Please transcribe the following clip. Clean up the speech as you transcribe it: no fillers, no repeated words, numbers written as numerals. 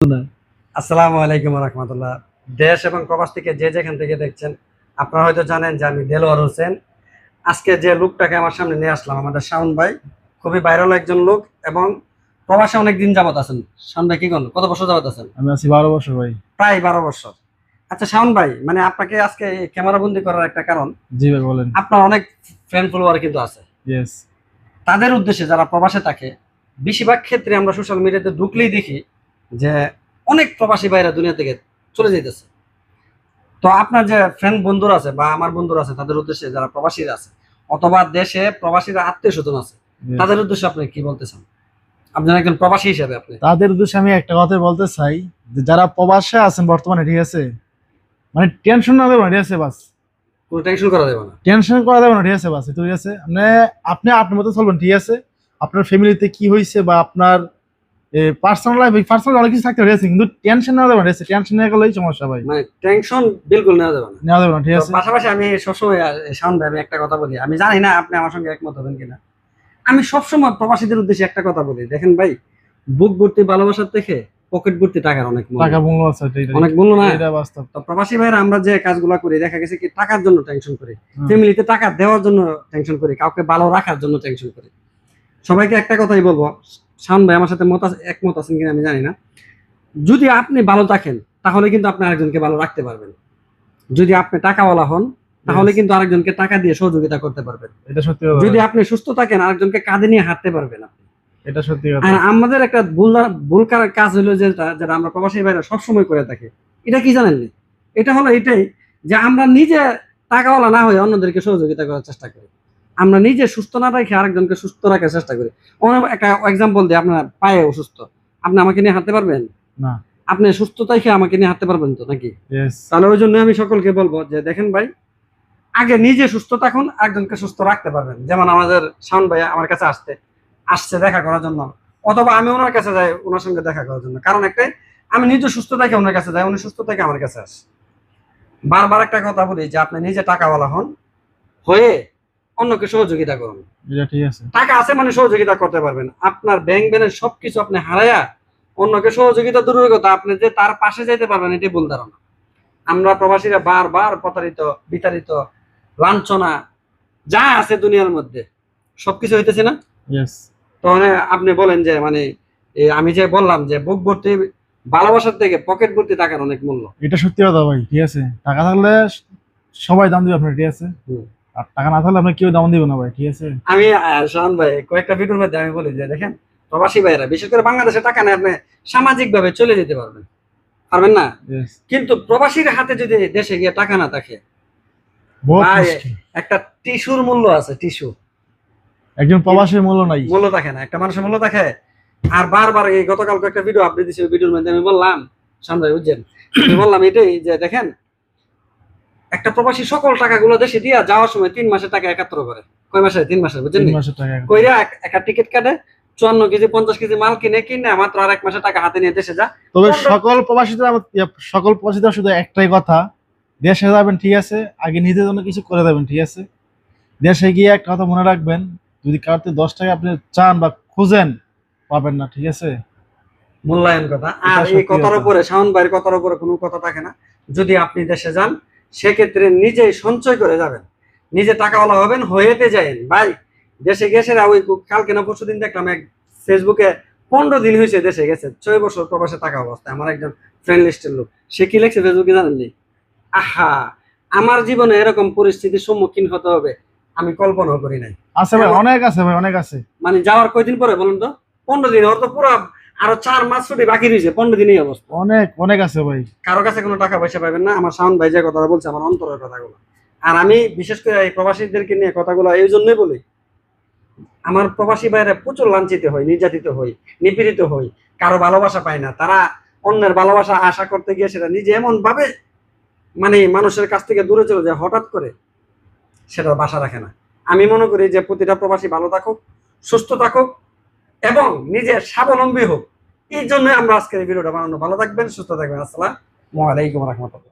আসসালামু আলাইকুম রহমতুল্লাহ। দেশ এবং প্রবাস থেকে যে যেখান থেকে দেখছেন, আপনারা হয়তো জানেন যে আমি দেলোয়ার হোসেন। আজকে যে লোকটাকে আমার সামনে নিয়ে আসলাম, আমাদের শাওন ভাই, খুবই ভাইরাল একজন লোক এবং প্রবাসে অনেক দিন যাবত আছেন। শাওন ভাই কি করেন, কত বছর যাবত আছেন? আমি আছি 12 বছর ভাই। প্রায় 12 বছর। আচ্ছা শাওন ভাই, মানে আপনাকে আজকে ক্যামেরা বন্দি করার একটা কারণ, জি ভাই বলেন। আপনার অনেক ফ্রেন্ড ফলোয়ার কিন্তু আছে। ইয়েস। তাদের উদ্দেশ্যে যারা প্রবাসে থাকে, বেশিরভাগ ক্ষেত্রে আমরা সোশ্যাল মিডিয়াতে ঢুকলেই দেখি যে অনেক প্রবাসী ভাইরা দুনিয়া থেকে চলে যেতেছে। তো আপনার যে ফ্রেন্ড বন্ধুরা আছে বা আমার বন্ধুরা আছে, তাদের উদ্দেশ্যে যারা প্রবাসীরা আছে অথবা দেশে প্রবাসীরা আত্মীয় স্বজন আছে, তাদের উদ্দেশ্যে আপনি কি বলতে চান? আপনার একজন প্রবাসী হিসেবে আপনি। তাদের উদ্দেশ্যে আমি একটা কথা বলতে চাই, যে যারা প্রবাসে আছেন বর্তমানে, ঠিক আছে, মানে টেনশন না দেবেন, ঠিক আছে, বাস কোনো টেনশন করা যাবে না। টেনশন করা যাবে না, ঠিক আছে, বাস ঠিক আছে। মানে আপনি আপনার মতো চলবেন, ঠিক আছে। আপনার ফ্যামিলিতে কি হয়েছে বা আপনার পার্সোনাল লাইফ, পার্সোনাল অনেক কিছু থাকতে পারে, কিন্তু টেনশন না দেবেন, ঠিক আছে। টেনশন নিয়ে গেলেই সমস্যা ভাই, মানে টেনশন বিলকুল নেওয়া যাবে না। নেওয়া যাবে না, ঠিক তো আছে। পাশাপাশি আমি সবসময় শাওন ভাই, আমি একটা কথা বলি, আমি জানি না আপনি আমার সঙ্গে একমত হবেন কিনা। আমি সবসময় প্রবাসীদের উদ্দেশ্যে একটা কথা বলি, দেখেন ভাই, বুক ভর্তি ভালোবাসার থেকে পকেট ভর্তি টাকার অনেক মূল্য। টাকা মূল্য আছে, অনেক মূল্য না? এটা বাস্তব। তো প্রবাসী ভাইরা আমরা যে কাজগুলো করি, দেখা গেছে কি টাকার জন্য টেনশন করি, হুম। ফ্যামিলিতে টাকা দেওয়ার জন্য টেনশন করি, কাউকে ভালো রাখার জন্য টেনশন করি। সবাইকে একটা কথাই বলবো, শাওন ভাই আমার সাথে একমত আছেন কিনা আমি জানি না, যদি আপনি ভালো থাকেন তাহলে কিন্তু আপনি আরেকজনকে ভালো রাখতে পারবেন। যদি আপনি টাকাওয়ালা হন তাহলে Yes, কিন্তু আরেকজনকে টাকা দিয়ে সহযোগিতা করতে পারবেন। এটা সত্যি কথা যদি ভাই। আপনি সুস্থ থাকেন আরেকজনকে কাঁধে নিয়ে হাঁটতে পারবেন আপনি। এটা সত্যি কথা। আর আমাদের একটা ভুল কাজ হলো যেটা আমরা প্রবাসী ভাইরা সবসময় করে থাকি, এটা কি জানেন? এটা হলো এটাই, যে আমরা নিজে টাকাওয়ালা না হয়ে অন্যদেরকে সহযোগিতা করার চেষ্টা করি। আমরা নিজে সুস্থ না রেখে আরেকজনকে সুস্থ রাখার চেষ্টা করি। একটা এক্সাম্পল দিই, আপনার পায়ে অসুস্থ, আপনি আমাকে নিয়ে হাঁটতে পারবেন? না। আপনি সুস্থ থাইকে আমাকে নিয়ে হাঁটতে পারবেন তো নাকি? ইয়েস। তাহলে ওই জন্য আমি সকলকে বলবো যে দেখেন ভাই, আগে নিজে সুস্থ থাকুন, একজনকে সুস্থ রাখতে পারবেন। যেমন আমাদের শাওন ভাই আমার কাছে আসছে দেখা করার জন্য, অথবা আমি ওনার কাছে যাই ওনার সঙ্গে দেখা করার জন্য। কারণ একটাই, আমি নিজে সুস্থ থেকে ওনার কাছে যাই, উনি সুস্থ থেকে আমার কাছে আসে। বারবার একটা কথা বলি যে আপনি নিজে টাকাওয়ালা হন, হয়ে অন্যকে সহযোগিতা করুন। এটা ঠিক আছে। টাকা আছে মানে সহযোগিতা করতে পারবেন। আপনার ব্যাংক ব্যালেন্স সবকিছু আপনি হারায়া অন্যকে সহযোগিতা দূরের কথা, আপনি যে তার পাশে যেতে পারবেন এটি ভুল ধারণা। আমরা প্রবাসীরা বারবার প্রতারিত, বিতাড়িত, লাঞ্ছনা যা আছে দুনিয়ার মধ্যে সবকিছু হইতেছে না। ইয়েস। তো মানে আপনি বলেন যে মানে আমি যে বললাম যে বুক ভর্তি ভালোবাসার থেকে পকেট ভর্তি টাকার অনেক মূল্য। এটা সত্যি কথা ভাই, ঠিক আছে। টাকা থাকলে সবাই দাম দিবে আপনার, ঠিক আছে। হুম। আর টাকা না থাকলে আপনার কেউ দাম দিবে না ভাই, ঠিক আছে। আমি শাহান ভাই কয়েকটা ভিডিওর মধ্যে আমি বলি যে দেখেন, প্রবাসী ভাইরা বিশেষ করে বাংলাদেশে টাকা নেই, আপনি সামাজিক ভাবে চলে যেতে পারবেন, পারবেন না? Yes, কিন্তু প্রবাসীর হাতে যদি দেশে গিয়ে টাকা না থাকে, বহুত ভাই মুশকিল। একটা টিস্যুর মূল্য আছে, টিস্যু একজন প্রবাসীর মূল্য নাই। মূল্য থাকে না, একটা মানুষের মূল্য থাকে। আর বারবার এই গতকালকে একটা ভিডিও আপডেট দিয়েছি, ওই ভিডিওর মধ্যে আমি বললাম, শাহান ভাই বুঝছেন, আমি বললাম এটাই যে দেখেন, একটা প্রবাসী সকল টাকাগুলো দেশে দিয়া যাওয়ার সময় 3 মাসের টাকা একাত্তর করে। কয় মাসে? 3 মাসের, বুঝছেন? 3 মাসের টাকা। কইরা একটা টিকিট কাটে, 54 কেজি 50 কেজি মাল কিনে মাত্র আর 1 মাসের টাকা হাতে নিয়ে দেশে যা। তবে সকল প্রবাসীদের শুধু একটাই কথা, দেশে যাবেন, ঠিক আছে, আগে নিজের জন্য কিছু করে দেবেন, ঠিক আছে। দেশে গিয়ে একটা কথা মনে রাখবেন, যদি কাউকে 10 টাকা আপনি চান বা খুঁজেন, পাবেন না, ঠিক আছে। মূল্যায়ন কথা। আর এটা এই সত্যি কথার কথা। উপরে, শাওন ভাইয়ের কথার উপরে কোনো কথা থাকে না। যদি আপনি দেশে যান সেক্ষেত্রে নিজেই সঞ্চয় করে যাবেন, নিজে টাকাওয়ালা হবেন, হয়েতে যায়েন ভাই। দেশে গেছে না, ওই কালকে না পরশুদিন দেখলাম এক ফেসবুকে 15 দিন হয়েছে দেশে গেছে, 6 বছর প্রবাসে থাকা অবস্থায়, আমার একজন ফ্রেন্ড লিস্টের লোক, সে কি লেখছে ফেসবুকে জানেননি? আহা, আমার জীবনে এরকম পরিস্থিতির সম্মুখীন হতে হবে আমি কল্পনাও করি নাই। আছে ভাই, অনেক আছে ভাই, অনেক আছে। মানে যাওয়ার কয়দিন পরে বলুন তো? 15 দিন, ওর তো পুরো আরো 4 মাস ছুটি বাকি রয়েছে, 15 দিনই অবস্থা। অনেক অনেক আছে ভাই। কারো কাছে কোনো টাকা পয়সা পাবেন না। আমার শাওন ভাই যে কথা বলছে আমার অন্তরের কথাগুলো। আর আমি বিশেষ করে এই প্রবাসীদেরকে নিয়ে কথাগুলো এই জন্যই বলি, আমার প্রবাসী ভাইরা প্রচুর লাঞ্ছিত হয়, নির্যাতিত হয়, নিপীড়িত হয়, কারো ভালোবাসা পায় না। তারা অন্যের ভালোবাসা আশা করতে গিয়ে সেটা নিজে এমন ভাবে মানে মানুষের কাছ থেকে দূরে চলে যায় হঠাৎ করে, সেটা বাসা রাখে না। আমি মনে করি যে প্রতিটা প্রবাসী ভালো থাকুক, সুস্থ থাকুক এবং নিজে স্বাবলম্বী হোক। এই জন্য আমরা আজকের এই ভিডিওটা বানানো। ভালো থাকবেন, সুস্থ থাকবেন। আসসালামু আলাইকুম রহমতুল্লাহ।